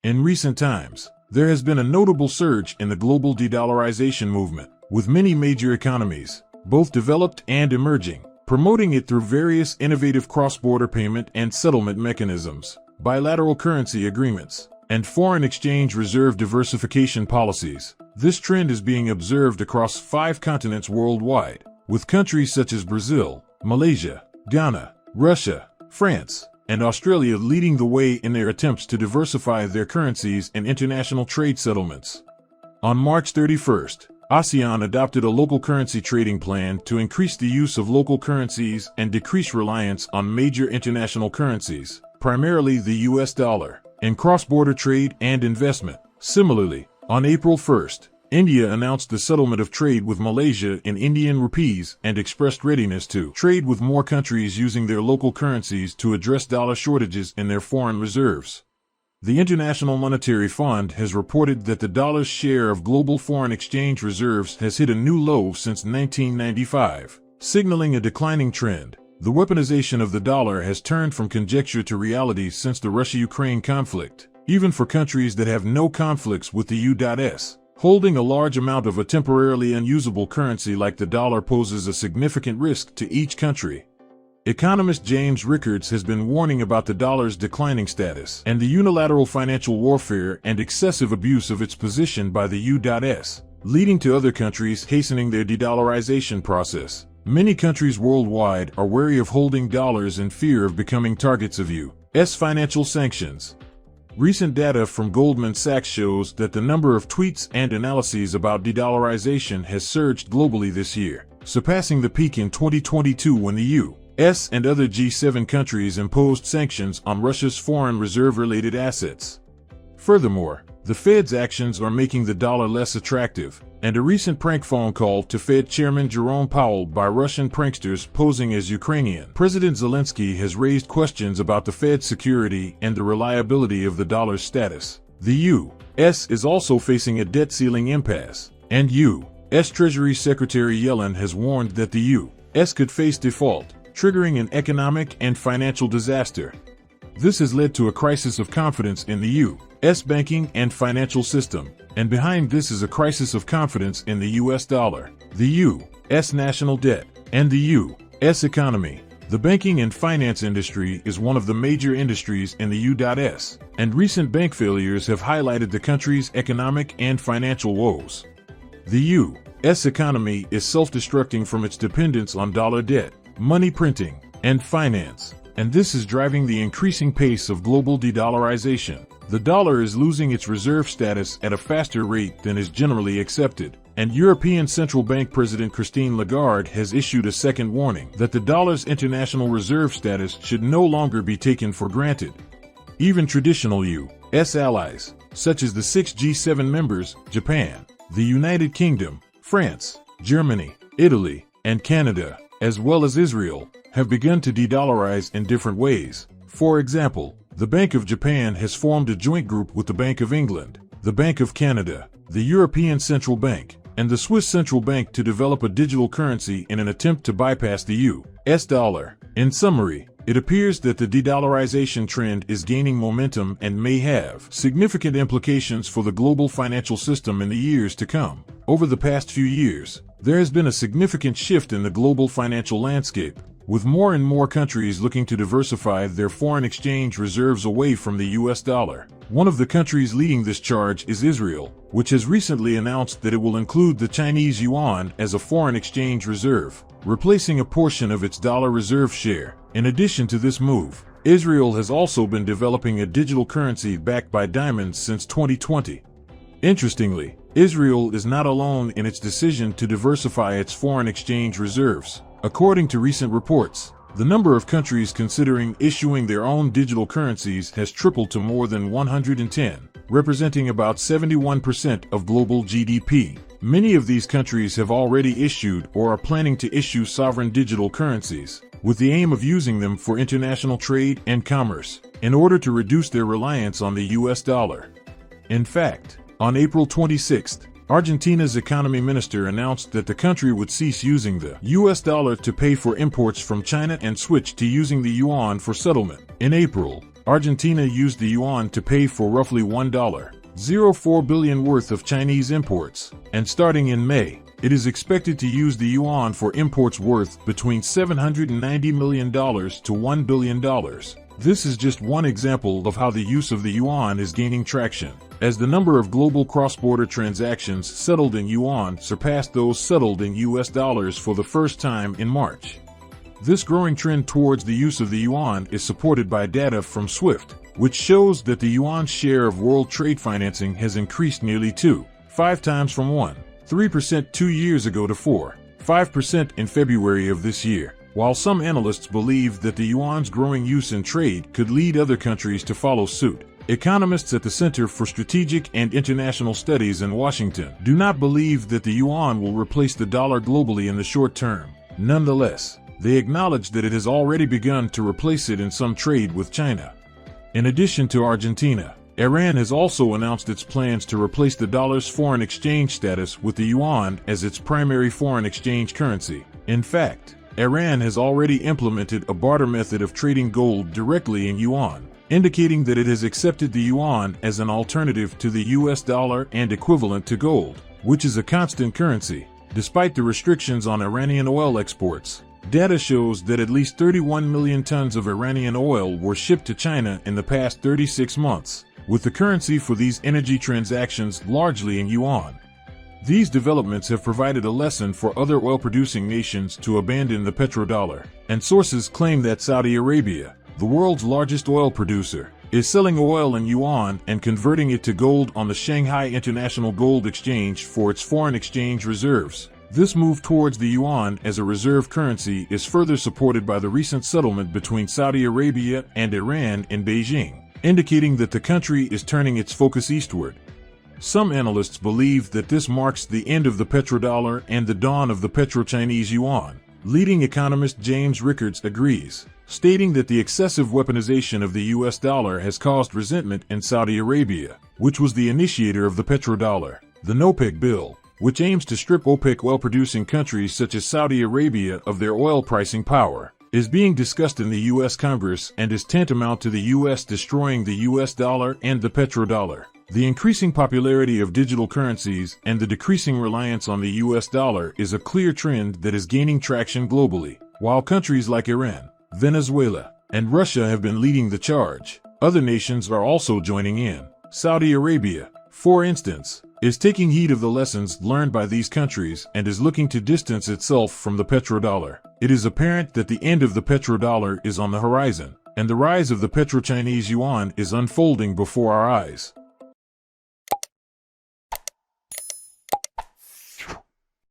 In recent times, there has been a notable surge in the global de-dollarization movement, with many major economies, both developed and emerging, promoting it through various innovative cross-border payment and settlement mechanisms, bilateral currency agreements, and foreign exchange reserve diversification policies. This trend is being observed across 5 continents worldwide, with countries such as Brazil, Malaysia, Ghana, Russia, France, and Australia leading the way in their attempts to diversify their currencies and international trade settlements. On March 31st, ASEAN adopted a local currency trading plan to increase the use of local currencies and decrease reliance on major international currencies, primarily the US dollar, in cross-border trade and investment. Similarly, on April 1st, India announced the settlement of trade with Malaysia in Indian rupees and expressed readiness to trade with more countries using their local currencies to address dollar shortages in their foreign reserves. The International Monetary Fund has reported that the dollar's share of global foreign exchange reserves has hit a new low since 1995, signaling a declining trend. The weaponization of the dollar has turned from conjecture to reality since the Russia-Ukraine conflict, even for countries that have no conflicts with the U.S. Holding a large amount of a temporarily unusable currency like the dollar poses a significant risk to each country. Economist James Rickards has been warning about the dollar's declining status and the unilateral financial warfare and excessive abuse of its position by the U.S., leading to other countries hastening their de-dollarization process. Many countries worldwide are wary of holding dollars in fear of becoming targets of U.S. financial sanctions. Recent data from Goldman Sachs shows that the number of tweets and analyses about de-dollarization has surged globally this year, surpassing the peak in 2022 when the U.S. and other G7 countries imposed sanctions on Russia's foreign reserve-related assets. Furthermore, the Fed's actions are making the dollar less attractive, and a recent prank phone call to Fed Chairman Jerome Powell by Russian pranksters posing as Ukrainian President Zelensky has raised questions about the Fed's security and the reliability of the dollar's status. The U.S. is also facing a debt ceiling impasse, and U.S. Treasury Secretary Yellen has warned that the U.S. could face default, triggering an economic and financial disaster. This has led to a crisis of confidence in the U.S. banking and financial system, and behind this is a crisis of confidence in the U.S. dollar, the U.S. national debt, and the U.S. economy. The banking and finance industry is one of the major industries in the U.S., and recent bank failures have highlighted the country's economic and financial woes. The U.S. economy is self-destructing from its dependence on dollar debt, money printing, and finance, and this is driving the increasing pace of global de-dollarization. The dollar is losing its reserve status at a faster rate than is generally accepted, and European Central Bank President Christine Lagarde has issued a second warning that the dollar's international reserve status should no longer be taken for granted. Even traditional U.S. allies, such as the 6 G7 members, Japan, the United Kingdom, France, Germany, Italy, and Canada, as well as Israel, have begun to de-dollarize in different ways. For example, the Bank of Japan has formed a joint group with the Bank of England, the Bank of Canada, the European Central Bank, and the Swiss Central Bank to develop a digital currency in an attempt to bypass the U.S. dollar. In summary, it appears that the de-dollarization trend is gaining momentum and may have significant implications for the global financial system in the years to come. Over the past few years, there has been a significant shift in the global financial landscape, with more and more countries looking to diversify their foreign exchange reserves away from the U.S. dollar. One of the countries leading this charge is Israel, which has recently announced that it will include the Chinese yuan as a foreign exchange reserve, replacing a portion of its dollar reserve share. In addition to this move, Israel has also been developing a digital currency backed by diamonds since 2020. Interestingly, Israel is not alone in its decision to diversify its foreign exchange reserves. According to recent reports, the number of countries considering issuing their own digital currencies has tripled to more than 110, representing about 71% of global GDP. Many of these countries have already issued or are planning to issue sovereign digital currencies, with the aim of using them for international trade and commerce, in order to reduce their reliance on the U.S. dollar. In fact, on April 26, Argentina's economy minister announced that the country would cease using the U.S. dollar to pay for imports from China and switch to using the yuan for settlement. In April, Argentina used the yuan to pay for roughly $1.04 billion worth of Chinese imports, and starting in May, it is expected to use the yuan for imports worth between $790 million to $1 billion. This is just one example of how the use of the yuan is gaining traction, as the number of global cross-border transactions settled in yuan surpassed those settled in US dollars for the first time in March. This growing trend towards the use of the yuan is supported by data from SWIFT, which shows that the yuan's share of world trade financing has increased nearly 2.5 times from 1.3% 2 years ago to 4.5% in February of this year. While some analysts believe that the yuan's growing use in trade could lead other countries to follow suit, economists at the Center for Strategic and International Studies in Washington do not believe that the yuan will replace the dollar globally in the short term. Nonetheless, they acknowledge that it has already begun to replace it in some trade with China. In addition to Argentina, Iran has also announced its plans to replace the dollar's foreign exchange status with the yuan as its primary foreign exchange currency. In fact, Iran has already implemented a barter method of trading gold directly in yuan, indicating that it has accepted the yuan as an alternative to the US dollar and equivalent to gold, which is a constant currency. Despite the restrictions on Iranian oil exports, data shows that at least 31 million tons of Iranian oil were shipped to China in the past 36 months, with the currency for these energy transactions largely in yuan. These developments have provided a lesson for other oil-producing nations to abandon the petrodollar, and sources claim that Saudi Arabia, the world's largest oil producer, is selling oil in yuan and converting it to gold on the Shanghai International Gold Exchange for its foreign exchange reserves. This move towards the yuan as a reserve currency is further supported by the recent settlement between Saudi Arabia and Iran in Beijing, indicating that the country is turning its focus eastward. Some analysts believe that this marks the end of the petrodollar and the dawn of the petro-Chinese yuan. Leading economist James Rickards agrees, stating that the excessive weaponization of the US dollar has caused resentment in Saudi Arabia, which was the initiator of the petrodollar. The OPEC bill, which aims to strip OPEC oil-producing countries such as Saudi Arabia of their oil pricing power, is being discussed in the U.S. Congress and is tantamount to the U.S. destroying the U.S. dollar and the petrodollar. The increasing popularity of digital currencies and the decreasing reliance on the U.S. dollar is a clear trend that is gaining traction globally. While countries like Iran, Venezuela, and Russia have been leading the charge, other nations are also joining in. Saudi Arabia, for instance, is taking heed of the lessons learned by these countries and is looking to distance itself from the petrodollar. It is apparent that the end of the petrodollar is on the horizon, and the rise of the petro-Chinese yuan is unfolding before our eyes.